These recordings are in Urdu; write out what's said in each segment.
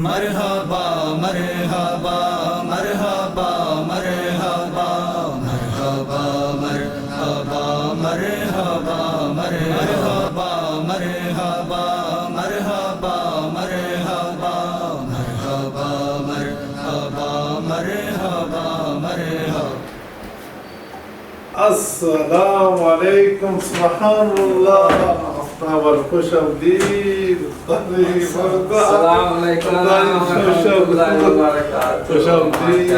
مرحبا مرحبا مرحبا مرحبا مرحبا مرحبا مرحبا مرحبا مرحبا مرحبا مرحبا مرحبا مرحبا مرحبا مرحبا. السلام علیکم سبحان اللہ خوش آمدید. السلام علیکم ورحمۃ اللہ وبرکاتہ. خوش آمدید.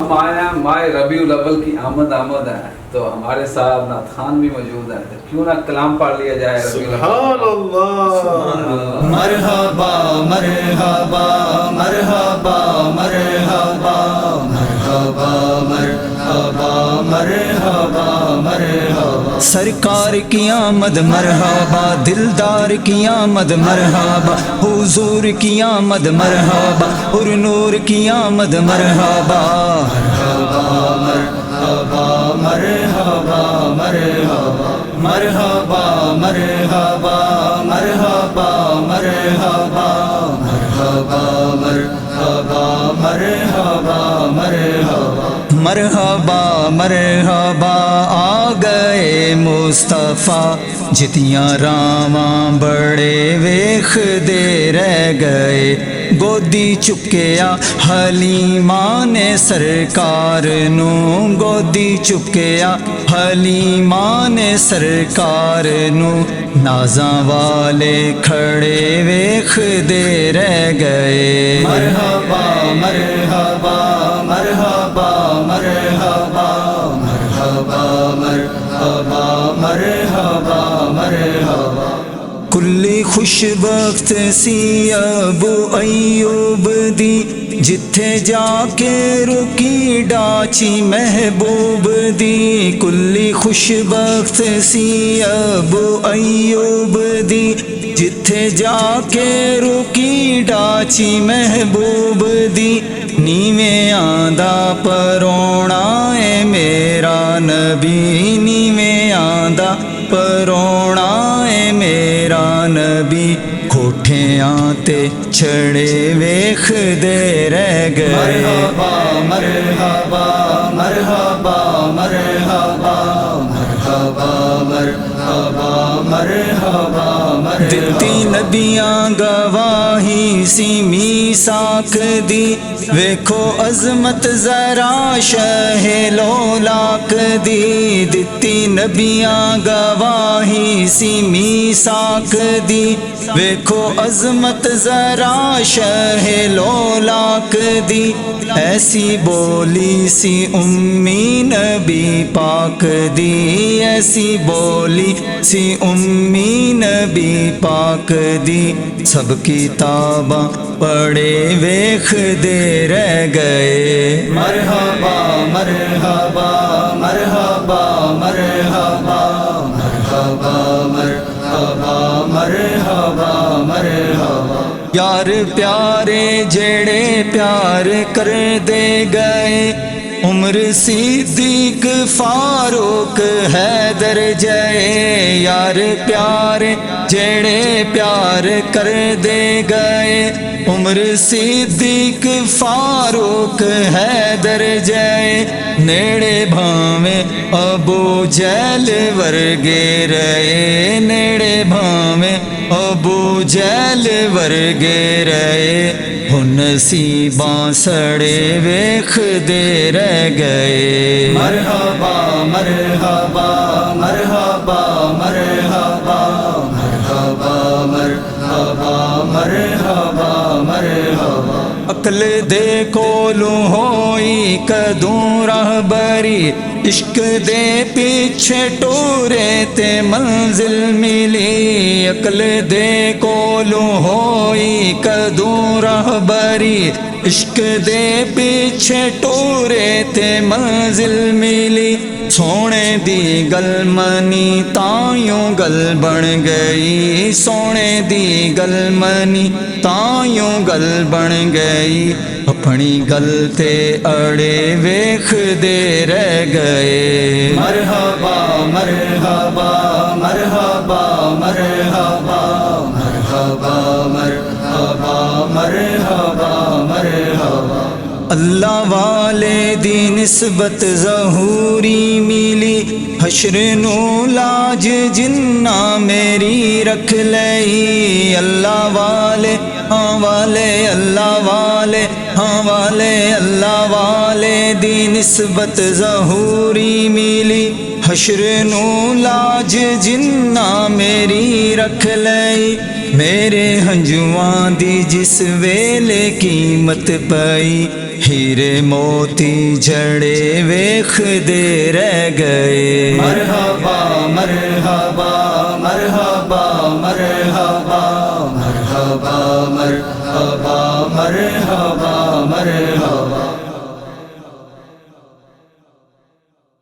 ہم آئے ہیں ماہ ربیع الاول کی آمد ہے تو ہمارے ساتھ نعت خان بھی موجود ہے، تو کیوں نہ کلام پڑھ لیا جائے. سبحان اللہ. مرحبا مرحبا مرحبا مرحبا مرحبا مرحبا مرحبا مرحبا. سرکار کی آمد مرحبا، دلدار کی آمد مرحبا، حضور کی آمد مرحبا، اور نور کی آمد مرحبا. مرحبا مرحبا مرحبا مرحبا مرحبا مرحبا مرحبا مرحبا مرحبا مرحبا مرحبا مرحبا مرحبا مرحبا. آ گئے مصطفیٰ جتیاں راواں بڑے ویخ دے رہ گئے، گودی چکیا حلیماں نے سرکار نو، گودی چکیا حلیماں نے سرکار نو، نازاں والے کھڑے ویخ دے رہ گئے. مرحبا مرحبا مرحبا مرحبا مرحبا مرحبا مرحبا مرحبا. کلی خوش بخت سی ابو ایوب دی، جتھے جا کے رکی ڈاچی محبوب دی. کلی خوش بخت سی ابو ایوب دی، جتھے جا کے رکی ڈاچی محبوب دی. نیویں آندا پرونا اے میرا نبی، نیویں آندا پرونا اے میرا نبی، کوٹھیاں تے چھڑے ویخ دے رہ گئے. مرحبا مرحبا مرحبا مرحبا مرحبا مرحبا مرحبا مرحبا. دتی نبیاں گواہی سی میثاق دی، ویکھو عظمت ذرا شہ لولاک دی. دتی نبیاں گواہی سی میثاق دی، ویکھو عظمت ذرا شہ لولاک دی. ایسی بولی سی امی نبی پاک دی، ایسی بولی سی امی نبی پاک دی. سب کتاباں پڑھے ویخ دے رہ گئے. مرحبا مرحبا مرحبا مرحبا مرحبا مرحبا مرحبا مرحبا. یار پیارے جڑے پیار کر دے گئے، عمر صدیق فاروق حیدر جائے. یار پیارے جڑے پیار کر دے گئے، عمر صدیق فاروق حیدر جائے. نیڑے بھاویں ابو جہل ورگے رہے، نیڑے بھاویں ابو جہل ورگے رہے، ہن نصیباں سڑے ویخ دے رہ گئے. مرحبا مرحبا مرحبا مرحبا مرحبا مرحبا مرحبا مرحبا. عقل دے کولوں ہوئی کدوں راہبری، عشق دے پیچھے ٹورے تے منزل ملی. عقل دے کولوں ہوئی کدوں راہبری، عشق دے پیچھے ٹورے تے منزل ملی. سونے دی گل منی تائیوں گل بن گئی، سونے دی گل منی تائیوں گل بن گئی. اپنی گل تے اڑے ویخ دے رہ گئے. مرحبا مرحبا مرحبا مرحبا مرحبا اللہ والے دی نسبت ظہوری ملی حشر نو لاج جنہ میری رکھ لئی اللہ والے ہاں والے اللہ والے ہاں والے اللہ والے دی نسبت ظہوری ملی حشر نو لاج جنہ میری رکھ لئی میرے ہنجواں دی جس ویلے قیمت پئی ہیرے موتی جھڑے ویکھ دے رہ گئے مرحبا مرحبا مرحبا مرحبا مرحبا مرحبا مرحبا مرحبا